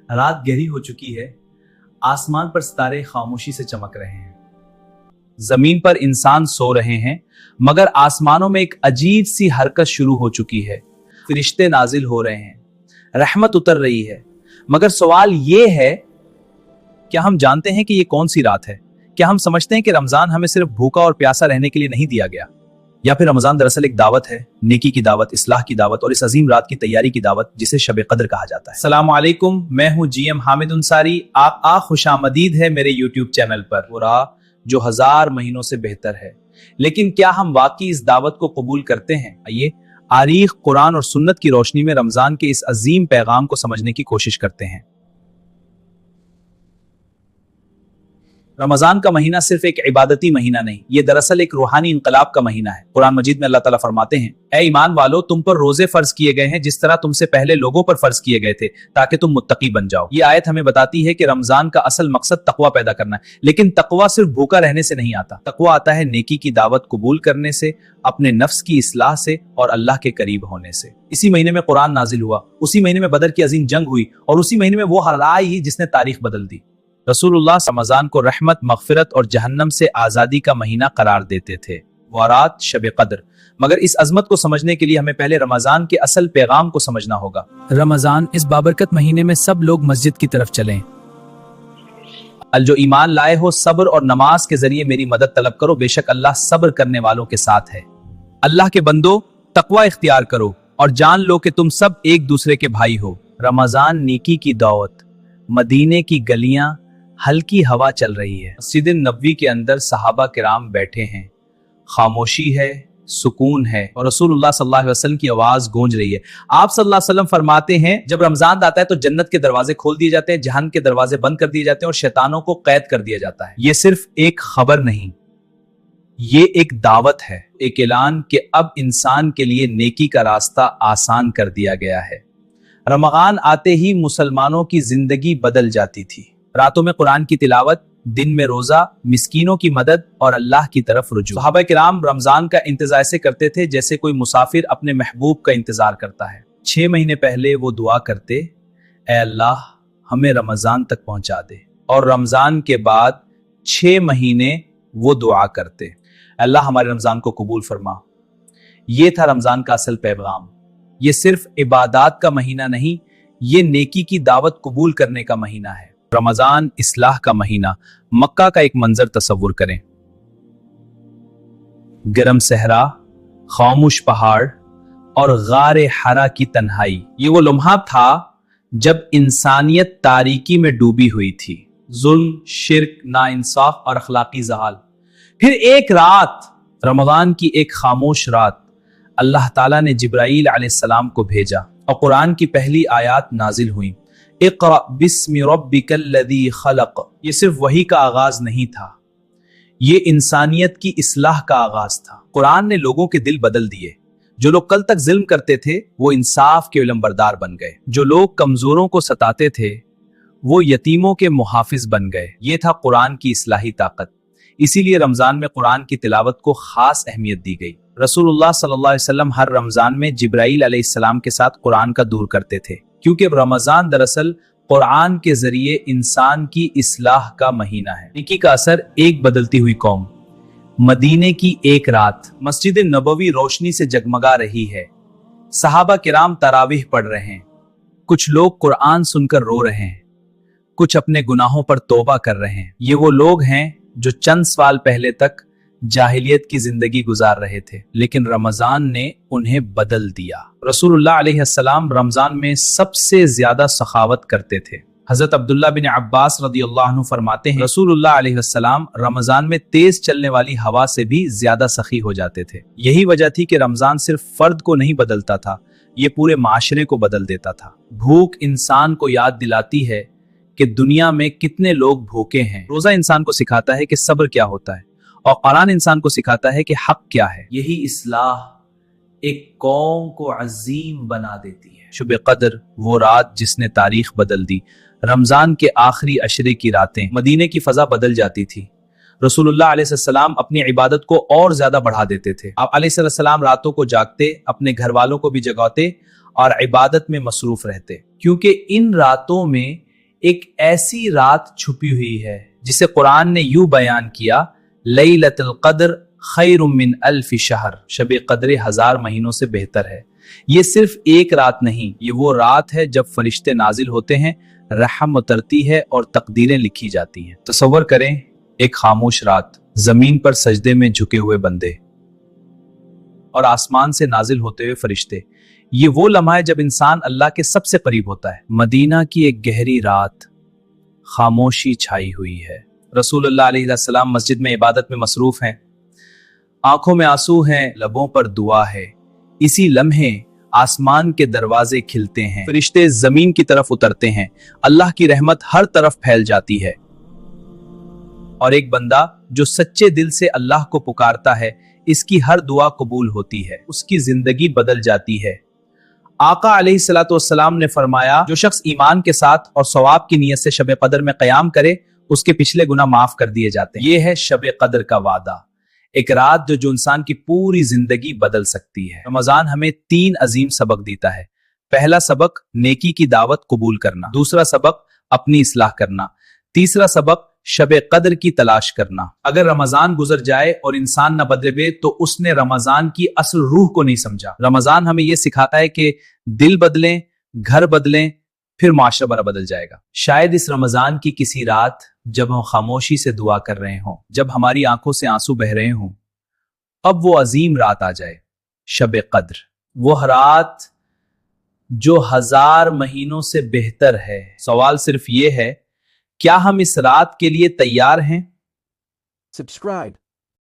रात गहरी हो चुकी है, आसमान पर सितारे खामोशी से चमक रहे हैं। जमीन पर इंसान सो रहे हैं, मगर आसमानों में एक अजीब सी हरकत शुरू हो चुकी है। फरिश्ते नाजिल हो रहे हैं, रहमत उतर रही है। मगर सवाल ये है, क्या हम जानते हैं कि ये कौन सी रात है? क्या हम समझते हैं कि रमजान हमें सिर्फ भूखा और प्यासा रहने के लिए नहीं दिया गया, या फिर रमजान दरअसल एक दावत है, नेकी की दावत, इस्लाह की दावत और इस अजीम रात की तैयारी की दावत जिसे शब कद्र कहा जाता है। अस्सलाम वालेकुम, मैं हूं जीएम हामिद अंसारी। आप खुशामदीद है मेरे यूट्यूब चैनल पर। वो राह जो 1000 महीनों से बेहतर है, लेकिन क्या हम वाकई इस दावत को कबूल करते हैं? आइए तारीख, कुरान और सुन्नत की रोशनी में रमजान के इस अजीम पैगाम को समझने की कोशिश करते हैं। रमजान का महीना सिर्फ एक इबादती महीना नहीं, ये दरअसल एक रूहानी इनकलाब का महीना है। कुरान मजीद में अल्लाह ताला फरमाते हैं, ऐ ईमान वालो, तुम पर रोजे फर्ज किए गए हैं जिस तरह तुमसे पहले लोगों पर फर्ज किए गए थे, ताकि तुम मुत्तकी बन जाओ। ये आयत हमें बताती है कि रमजान का असल मकसद तकवा पैदा करना है, लेकिन तकवा सिर्फ भूखा रहने से नहीं आता। तकवा आता है नेकी की दावत कबूल करने से, अपने नफ्स की इस्लाह से और अल्लाह के करीब होने से। इसी महीने में कुरान नाजिल हुआ, उसी महीने में बदर की अजीम जंग हुई और उसी महीने में वो हराए आई जिसने तारीख बदल दी। रसूलुल्लाह रमजान को रहमत, मगफिरत और जहन्नम से आजादी का महीना करार देते थे। वारात, शब कद्र। मगर इस अजमत को समझने के लिए हमें पहले रमजान के असल पैगाम को समझना होगा। रमजान, इस बाबरकत महीने में सब लोग मस्जिद की तरफ चलें। अल जो ईमान लाए हो, सब्र और नमाज के जरिए मेरी मदद तलब करो, बेशक अल्लाह सब्र करने वालों के साथ है। अल्लाह के बंदो, तकवा इख्तियार करो और जान लो कि तुम सब एक दूसरे के भाई हो। रमजान नेकी की दावत। मदीने की गलियां, हल्की हवा चल रही है। मस्जिद नबवी के अंदर सहाबा किराम बैठे हैं, खामोशी है, सुकून है और रसूलुल्लाह सल्लल्लाहु अलैहि वसल्लम की आवाज गूंज रही है। आप सल्लल्लाहु अलैहि वसल्लम फरमाते हैं, जब रमजान आता है तो जन्नत के दरवाजे खोल दिए जाते हैं, जहन्नम के दरवाजे बंद कर दिए जाते हैं और शैतानों को कैद कर दिया जाता है। ये सिर्फ एक खबर नहीं, ये एक दावत है, एक ऐलान कि अब इंसान के लिए नेकी का रास्ता आसान कर दिया गया है। रमजान आते ही मुसलमानों की जिंदगी बदल जाती थी। रातों में कुरान की तिलावत, दिन में रोजा, मिस्कीनों की मदद और अल्लाह की तरफ रुजू। सहाबा किराम रमजान का इंतजार ऐसे करते थे जैसे कोई मुसाफिर अपने महबूब का इंतजार करता है। 6 महीने पहले वो दुआ करते, ऐ अल्लाह हमें रमजान तक पहुंचा दे, और रमजान के बाद 6 महीने वो दुआ करते, अल्लाह हमारे रमजान को कबूल फरमा। ये था रमजान का असल पैगाम। ये सिर्फ इबादत का महीना नहीं, ये नेकी की दावत कबूल करने का महीना है। रमजान इस्लाह का महीना। मक्का का एक मंजर तसव्वुर करें, गरम सहरा, खामोश पहाड़ और गारे हरा की तन्हाई। ये वो लम्हा था जब इंसानियत तारीकी में डूबी हुई थी, जुल्म, शिर्क, नाइंसाफ और अखलाकी जहाल। फिर एक रात, रमजान की एक खामोश रात, अल्लाह ताला ने जिब्राईल अलैहिस्सलाम को भेजा और कुरान की पहली आयत नाजिल हुई, इक़रा बिस्मि रब्बिकल्लज़ी खलक़। ये सिर्फ वही का आगाज नहीं था, ये इंसानियत की इस्लाह का आगाज था। कुरान ने लोगों के दिल बदल दिए। जो लोग कल तक जिल्म करते थे वो इंसाफ के उलंबरदार बन गए। जो लोग कमजोरों को सताते थे वो यतीमों के मुहाफिज बन गए। ये था कुरान की इस्लाही ताकत। इसीलिए रमजान में कुरान की तिलावत को खास अहमियत दी गई। रसूलुल्लाह सल्लल्लाहु अलैहि वसल्लम हर रमजान में जिब्राईल अलैहिस्सलाम के साथ कुरान का दूर करते थे, क्योंकि रमजान दरअसल कुरान के जरिए इंसान की इस्लाह का महीना है। नेकी का असर, एक बदलती हुई कौम। मदीने की एक रात, मस्जिद नबवी रोशनी से जगमगा रही है। सहाबा किराम तरावीह पढ़ रहे हैं, कुछ लोग कुरान सुनकर रो रहे हैं, कुछ अपने गुनाहों पर तौबा कर रहे हैं। ये वो लोग हैं जो चंद साल पहले तक जाहिलियत की जिंदगी गुजार रहे थे, लेकिन रमजान ने उन्हें बदल दिया। रसूलुल्लाह अलैहिस्सलाम रमजान में सबसे ज्यादा सखावत करते थे। हजरत अब्दुल्ला बिन अब्बास रदियल्लाहु अन्हु फरमाते हैं, रसूलुल्लाह अलैहिस्सलाम रमजान में तेज चलने वाली हवा से भी ज्यादा सखी हो जाते थे। यही वजह थी कि रमजान सिर्फ फर्द को नहीं बदलता था, ये पूरे माशरे को बदल देता था। भूख इंसान को याद दिलाती है कि दुनिया में कितने लोग भूखे हैं। रोजा इंसान को सिखाता है कि सब्र क्या होता है, और कुरान इंसान को सिखाता है कि हक क्या है। यही इस्लाह एक कौम को अजीम बना देती है। शुब कद्र, वो रात जिसने तारीख बदल दी। रमजान के आखिरी अशरे की रातें, मदीने की फजा बदल जाती थी। रसूलुल्लाह अलैहिस्सलाम अपनी इबादत को और ज्यादा बढ़ा देते थे। आप अलैहिस्सलाम रातों को जागते, अपने घर वालों को भी जगाते और इबादत में मसरूफ रहते, क्योंकि इन रातों में एक ऐसी रात छुपी हुई है जिसे कुरान ने यूं बयान किया, लैलतुल क़द्र खैरुम मिन अल्फ शहर, शब कद्र 1000 महीनों से बेहतर है। ये सिर्फ एक रात नहीं, ये वो रात है जब फरिश्ते नाजिल होते हैं, रहम उतरती है और तकदीरें लिखी जाती हैं। तसव्वुर करें एक खामोश रात, जमीन पर सजदे में झुके हुए बंदे और आसमान से नाजिल होते हुए फरिश्ते। ये वो लम्हा है जब इंसान अल्लाह के सबसे करीब होता है। मदीना की एक गहरी रात, खामोशी छाई हुई है। रसूलुल्लाह अलैहिस्सलाम मस्जिद में इबादत में मसरूफ हैं, आंखों में आंसू हैं, लबों पर दुआ है। इसी लम्हे आसमान के दरवाजे खिलते हैं, फरिश्ते जमीन की तरफ उतरते हैं, अल्लाह की रहमत हर तरफ फैल जाती है और एक बंदा जो सच्चे दिल से अल्लाह को पुकारता है, इसकी हर दुआ कबूल होती है, उसकी जिंदगी बदल जाती है। आका अलैहिस्सलातु वस्सलाम ने फरमाया, जो शख्स ईमान के साथ और सवाब की नीयत से शब कद्र में क़याम करे, उसके पिछले गुनाह माफ कर दिए जाते हैं। यह है शब कद्र का वादा, एक रात जो इंसान की पूरी जिंदगी बदल सकती है। रमजान हमें 3 अजीम सबक देता है। पहला सबक नेकी की दावत कबूल करना, दूसरा सबक अपनी इस्लाह करना, तीसरा सबक शब कद्र की तलाश करना। अगर रमजान गुजर जाए और इंसान न बदले तो उसने रमजान की असल रूह को नहीं समझा। रमजान हमें यह सिखाता है कि दिल बदलें, घर बदलें, फिर माशरा बड़ा बदल जाएगा। शायद इस रमजान की किसी रात जब हम खामोशी से दुआ कर रहे हों, जब हमारी आंखों से आंसू बह रहे हों, अब वो अजीम रात आ जाए, शब कद्र, वो रात जो 1000 महीनों से बेहतर है। सवाल सिर्फ ये है, क्या हम इस रात के लिए तैयार हैं? Subscribe.